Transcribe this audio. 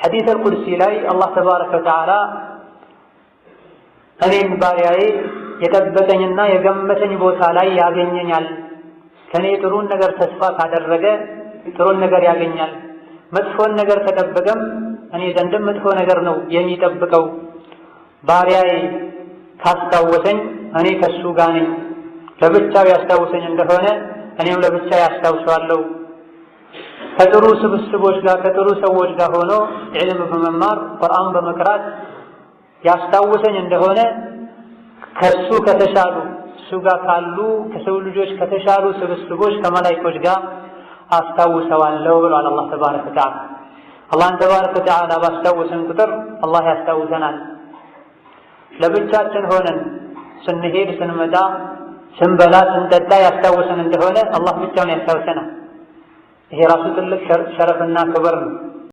ሐዲስ አልቁድሲ ላይ አላህ ተባረከ ወተዓላ እኔን ባሪያዬ የጠበቀኝና የገመተኝ ቦታ ላይ ያገኘኛል፣ ከኔ ጥሩን ነገር ተስፋ ካደረገ ጥሩን ነገር ያገኛል፣ መጥፎን ነገር ከጠበቀም እኔ ዘንድም መጥፎ ነገር ነው የሚጠብቀው። ባሪያዬ ካስታወሰኝ እኔ ከሱ ጋር ነኝ፣ ለብቻው ያስታውሰኝ እንደሆነ እኔም ለብቻ ያስታውሰዋለሁ። ከጥሩ ስብስቦች ጋር ከጥሩ ሰዎች ጋር ሆኖ ዕልም በመማር ቁርአን በመቅራት ያስታውሰኝ እንደሆነ ከሱ ከተሻሉ እሱ ጋር ካሉ ከሰው ልጆች ከተሻሉ ስብስቦች ከመላእክቶች ጋር አስታውሰዋለሁ ብሏል አላህ ተባረከ ወተዓላ። አላህን ተባረከ ወተዓላ ባስታወሰን ቁጥር አላህ ያስታውሰናል። ለብቻችን ሆነን ስንሄድ ስንመጣ ስንበላ ስንጠጣ ያስታውሰን እንደሆነ አላህ ብቻውን ያስታውሰናል። ይሄ ራሱ ትልቅ ሸረፍና ክብር ነው።